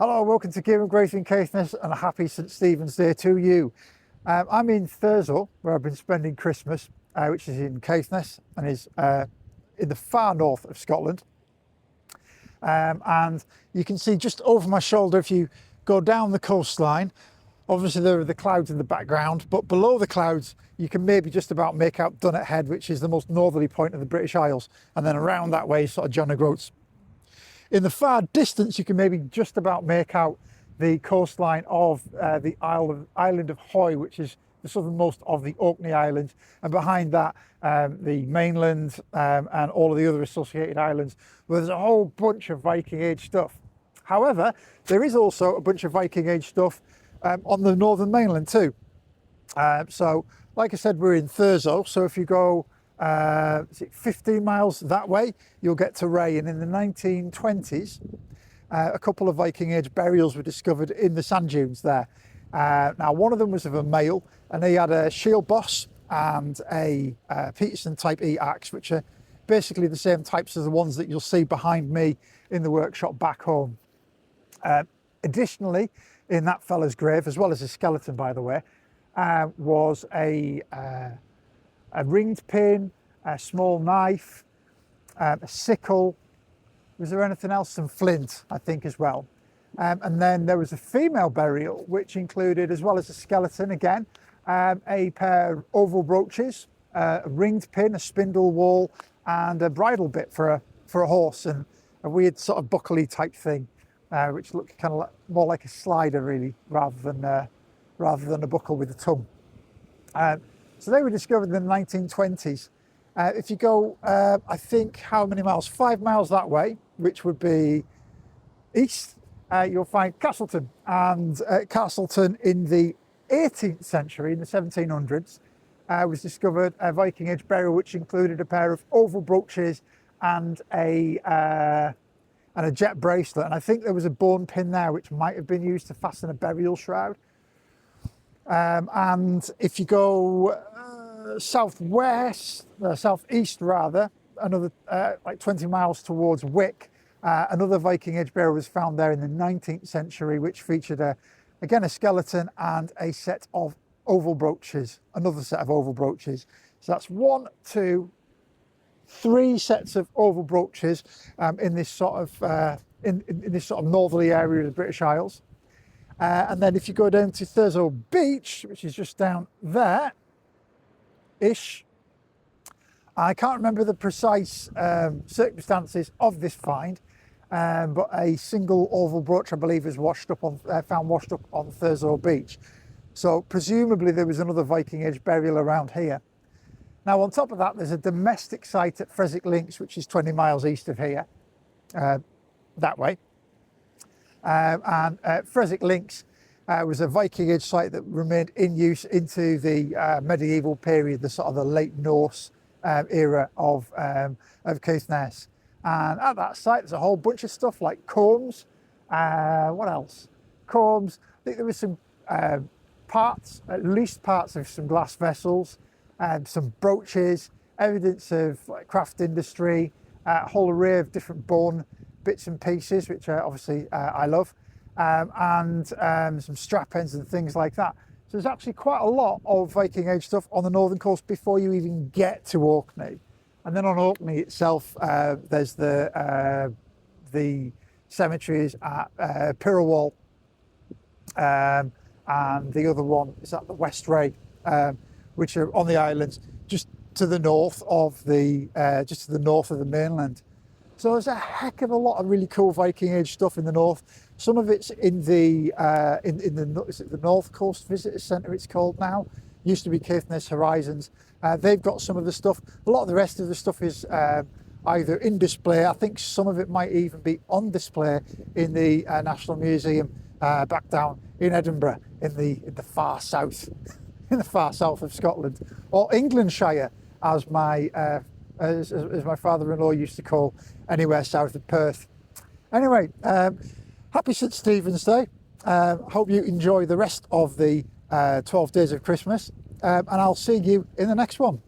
Hello, welcome to Viking Caithness and a happy St Stephen's Day to you. I'm in Thurso, where I've been spending Christmas, which is in Caithness and is in the far north of Scotland. And you can see just over my shoulder, if you go down the coastline, obviously there are the clouds in the background, but below the clouds, you can maybe just about make out Dunnet Head, which is the most northerly point of the British Isles. And then around that way, sort of John O'Groats. In the far distance, you can maybe just about make out the coastline of the island of Hoy, which is the southernmost of the Orkney Islands. And behind that, the mainland and all of the other associated islands, where there's a whole bunch of Viking Age stuff. However, there is also a bunch of Viking Age stuff on the northern mainland too. So, like I said, we're in Thurso. So if you go 15 miles that way, you'll get to Ray. And in the 1920s, a couple of Viking Age burials were discovered in the sand dunes there. Now, one of them was of a male, and he had a shield boss and a Peterson Type E axe, which are basically the same types as the ones that you'll see behind me in the workshop back home. Additionally, in that fella's grave, as well as a skeleton, by the way, was a ringed pin, a small knife, a sickle. Was there anything else? Some flint, I think, as well. And then there was a female burial, which included, as well as a skeleton again, a pair of oval brooches, a ringed pin, a spindle whorl, and a bridle bit for a horse, and a weird sort of buckley type thing, which looked kind of more like a slider, really, rather than a buckle with a tongue. So they were discovered in the 1920s. If you go, I think, how many miles? 5 miles that way, which would be east, you'll find Castleton. And Castleton in the 18th century, in the 1700s, was discovered a Viking Age burial, which included a pair of oval brooches and a jet bracelet. And I think there was a bone pin there, which might have been used to fasten a burial shroud. And if you go southeast rather, another like 20 miles towards Wick, another Viking Age burial was found there in the 19th century, which featured again a skeleton and a set of oval brooches, another set of oval brooches. So that's 1, 2, 3 sets of oval brooches in this sort of in this sort of northerly area of the British Isles. And then if you go down to Thurso Beach, which is just down there-ish, I can't remember the precise circumstances of this find, but a single oval brooch, I believe, is found washed up on Thurso Beach. So presumably there was another Viking Age burial around here. Now, on top of that, there's a domestic site at Freswick Links, which is 20 miles east of here, that way. And Freswick Links was a Viking Age site that remained in use into the medieval period, the sort of the late Norse era of Caithness. And at that site, there's a whole bunch of stuff like combs. What else? Combs. I think there was some parts, at least parts of some glass vessels, some brooches, evidence of like, craft industry, a whole array of different bone bits and pieces, which obviously I love, and some strap ends and things like that. So there's actually quite a lot of Viking Age stuff on the northern coast before you even get to Orkney. And then on Orkney itself, there's the cemeteries at Pirrawall, and the other one is at the West Ray, which are on the islands just to the north of the mainland. So there's a heck of a lot of really cool Viking Age stuff in the north. Some of it's in the is it the North Coast Visitor Centre it's called now. Used to be Caithness Horizons. They've got some of the stuff. A lot of the rest of the stuff is either in display. I think some of it might even be on display in the National Museum back down in Edinburgh in the far south, in the far south of Scotland, or Englandshire, as my father-in-law used to call anywhere south of Perth. Anyway, happy St Stephen's Day. Hope you enjoy the rest of the 12 days of Christmas, and I'll see you in the next one.